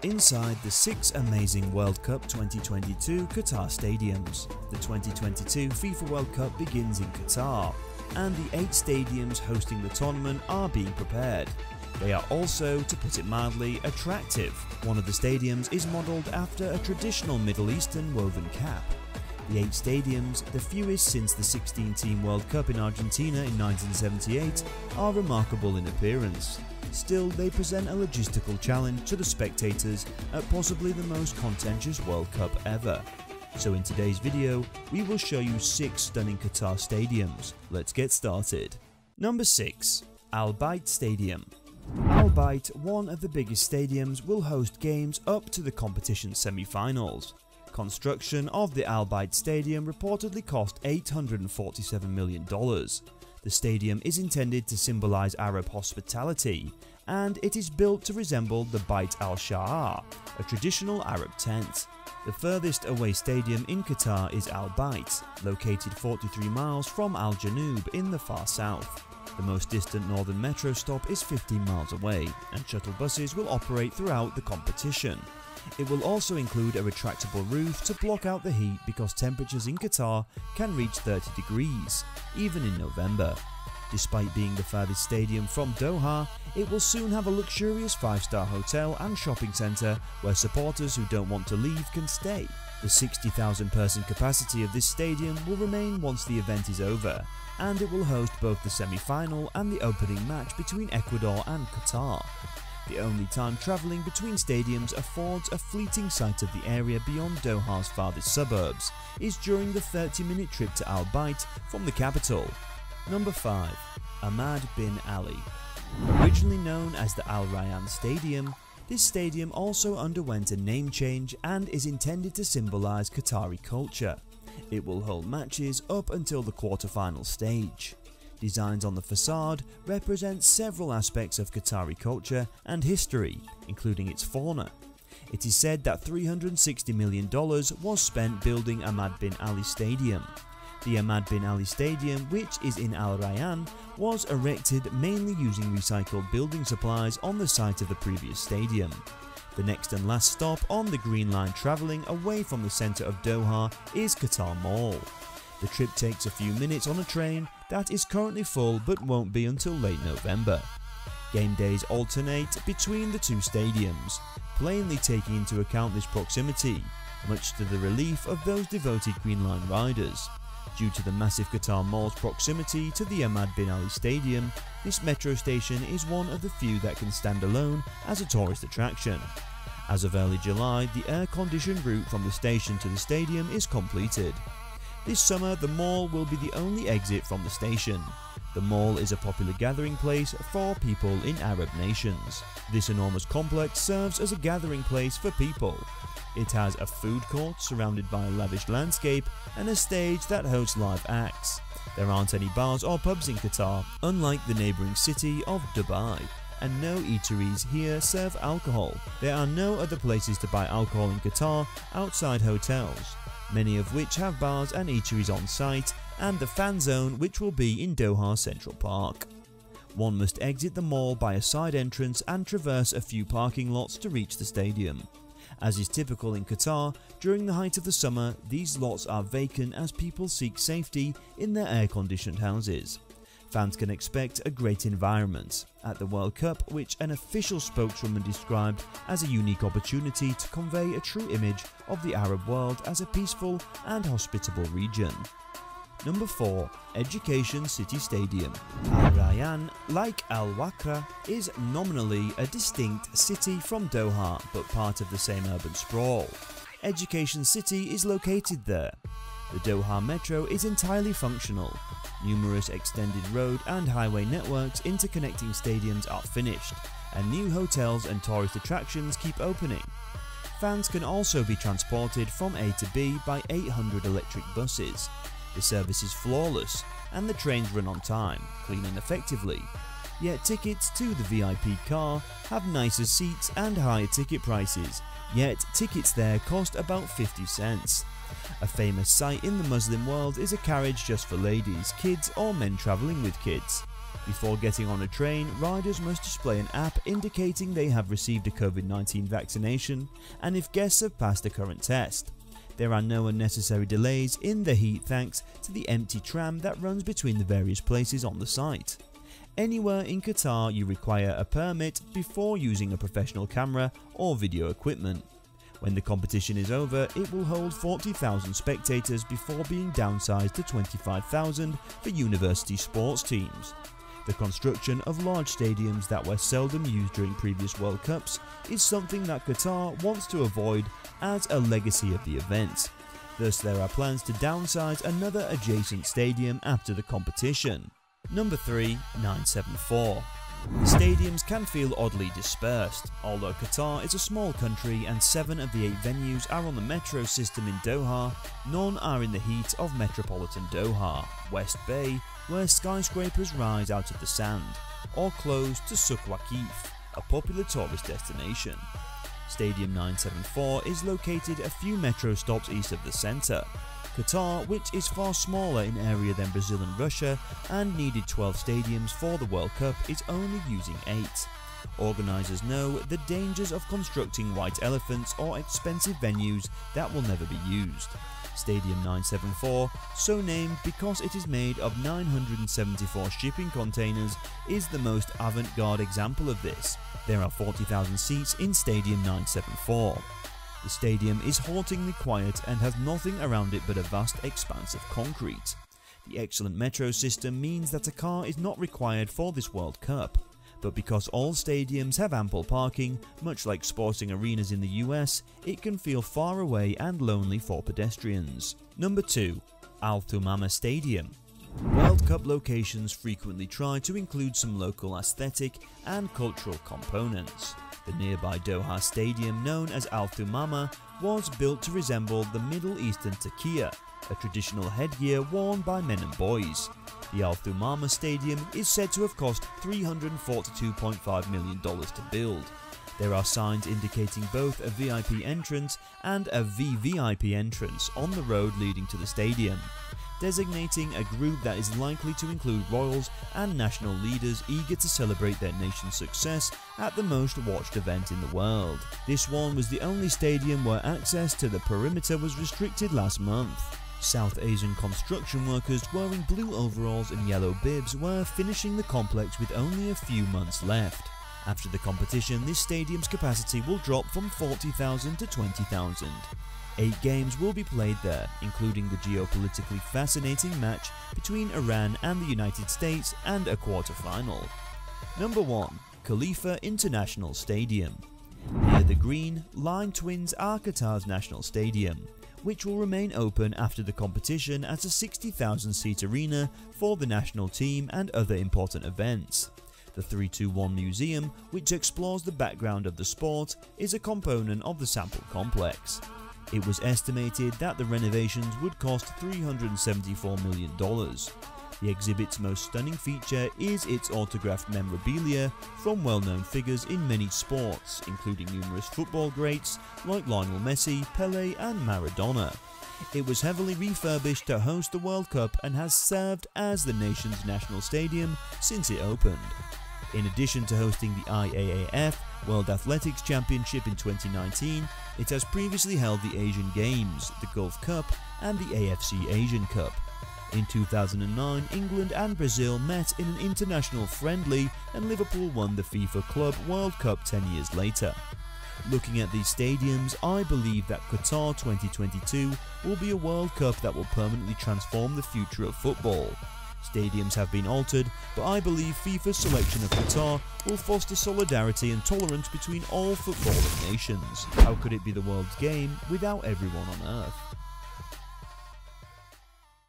Inside the 6 amazing World Cup 2022 Qatar stadiums, the 2022 FIFA World Cup begins in Qatar, and the 8 stadiums hosting the tournament are being prepared. They are also, to put it mildly, attractive. One of the stadiums is modelled after a traditional Middle Eastern woven cap. The 8 stadiums, the fewest since the 16-team World Cup in Argentina in 1978, are remarkable in appearance. Still, they present a logistical challenge to the spectators at possibly the most contentious World Cup ever. So in today's video, we will show you 6 stunning Qatar stadiums. Let's get started. Number 6. Al Bayt Stadium. Al Bayt, one of the biggest stadiums, will host games up to the competition semi-finals. Construction of the Al Bayt Stadium reportedly cost $847 million. The stadium is intended to symbolise Arab hospitality, and it is built to resemble the Bayt al-Sha'ar, a traditional Arab tent. The furthest away stadium in Qatar is Al Bayt, located 43 miles from Al Janoub in the far south. The most distant northern metro stop is 15 miles away, and shuttle buses will operate throughout the competition. It will also include a retractable roof to block out the heat because temperatures in Qatar can reach 30 degrees, even in November. Despite being the furthest stadium from Doha, it will soon have a luxurious 5-star hotel and shopping centre where supporters who don't want to leave can stay. The 60,000 person capacity of this stadium will remain once the event is over, and it will host both the semi-final and the opening match between Ecuador and Qatar. The only time travelling between stadiums affords a fleeting sight of the area beyond Doha's farthest suburbs is during the 30-minute trip to Al Bayt from the capital. Number 5. Ahmad bin Ali. Originally known as the Al Rayyan Stadium, this stadium also underwent a name change and is intended to symbolise Qatari culture. It will hold matches up until the quarter-final stage. Designs on the facade represent several aspects of Qatari culture and history, including its fauna. It is said that $360 million was spent building Ahmad bin Ali Stadium. The Ahmad bin Ali Stadium, which is in Al Rayyan, was erected mainly using recycled building supplies on the site of the previous stadium. The next and last stop on the Green Line travelling away from the centre of Doha is Qatar Mall. The trip takes a few minutes on a train that is currently full but won't be until late November. Game days alternate between the 2 stadiums, plainly taking into account this proximity, much to the relief of those devoted Green Line riders. Due to the massive Qatar Mall's proximity to the Ahmad bin Ali Stadium, this metro station is one of the few that can stand alone as a tourist attraction. As of early July, the air-conditioned route from the station to the stadium is completed. This summer, the mall will be the only exit from the station. The mall is a popular gathering place for people in Arab nations. This enormous complex serves as a gathering place for people. It has a food court surrounded by a lavish landscape and a stage that hosts live acts. There aren't any bars or pubs in Qatar, unlike the neighbouring city of Dubai, and no eateries here serve alcohol. There are no other places to buy alcohol in Qatar outside hotels, many of which have bars and eateries on site, and the fan zone, which will be in Doha Central Park. One must exit the mall by a side entrance and traverse a few parking lots to reach the stadium. As is typical in Qatar, during the height of the summer, these lots are vacant as people seek safety in their air-conditioned houses. Fans can expect a great environment at the World Cup, which an official spokeswoman described as a unique opportunity to convey a true image of the Arab world as a peaceful and hospitable region. Number 4. Education City Stadium. Al Rayyan, like Al Wakra, is nominally a distinct city from Doha but part of the same urban sprawl. Education City is located there. The Doha Metro is entirely functional. Numerous extended road and highway networks interconnecting stadiums are finished, and new hotels and tourist attractions keep opening. Fans can also be transported from A to B by 800 electric buses. The service is flawless, and the trains run on time, clean and effectively. Yet tickets to the VIP car have nicer seats and higher ticket prices, yet tickets there cost about 50 cents. A famous sight in the Muslim world is a carriage just for ladies, kids or men travelling with kids. Before getting on a train, riders must display an app indicating they have received a COVID-19 vaccination and if guests have passed a current test. There are no unnecessary delays in the heat thanks to the empty tram that runs between the various places on the site. Anywhere in Qatar you require a permit before using a professional camera or video equipment. When the competition is over, it will hold 40,000 spectators before being downsized to 25,000 for university sports teams. The construction of large stadiums that were seldom used during previous World Cups is something that Qatar wants to avoid as a legacy of the event. Thus, there are plans to downsize another adjacent stadium after the competition. Number 3. 974. The stadiums can feel oddly dispersed. Although Qatar is a small country and 7 of the 8 venues are on the metro system in Doha, none are in the heat of metropolitan Doha, West Bay, where skyscrapers rise out of the sand, or close to Souq Waqif, a popular tourist destination. Stadium 974 is located a few metro stops east of the centre. Qatar, which is far smaller in area than Brazil and Russia and needed 12 stadiums for the World Cup, is only using 8. Organisers know the dangers of constructing white elephants or expensive venues that will never be used. Stadium 974, so named because it is made of 974 shipping containers, is the most avant-garde example of this. There are 40,000 seats in Stadium 974. The stadium is hauntingly quiet and has nothing around it but a vast expanse of concrete. The excellent metro system means that a car is not required for this World Cup. But because all stadiums have ample parking, much like sporting arenas in the US, it can feel far away and lonely for pedestrians. Number 2. Al Thumama Stadium. World Cup locations frequently try to include some local aesthetic and cultural components. The nearby Doha Stadium, known as Al Thumama, was built to resemble the Middle Eastern taqiyya, a traditional headgear worn by men and boys. The Al Thumama Stadium is said to have cost $342.5 million to build. There are signs indicating both a VIP entrance and a VVIP entrance on the road leading to the stadium, designating a group that is likely to include royals and national leaders eager to celebrate their nation's success at the most watched event in the world. This one was the only stadium where access to the perimeter was restricted last month. South Asian construction workers wearing blue overalls and yellow bibs were finishing the complex with only a few months left. After the competition, this stadium's capacity will drop from 40,000 to 20,000. 8 games will be played there, including the geopolitically fascinating match between Iran and the United States and a quarter-final. Number 1. Khalifa International Stadium. Near the green, Lime Twins are Qatar's national stadium, which will remain open after the competition as a 60,000-seat arena for the national team and other important events. The 321 Museum, which explores the background of the sport, is a component of the sample complex. It was estimated that the renovations would cost $374 million. The exhibit's most stunning feature is its autographed memorabilia from well-known figures in many sports, including numerous football greats like Lionel Messi, Pelé and Maradona. It was heavily refurbished to host the World Cup and has served as the nation's national stadium since it opened. In addition to hosting the IAAF World Athletics Championship in 2019, it has previously held the Asian Games, the Gulf Cup and the AFC Asian Cup. In 2009, England and Brazil met in an international friendly and Liverpool won the FIFA Club World Cup 10 years later. Looking at these stadiums, I believe that Qatar 2022 will be a World Cup that will permanently transform the future of football. Stadiums have been altered, but I believe FIFA's selection of Qatar will foster solidarity and tolerance between all footballing nations. How could it be the world's game without everyone on earth?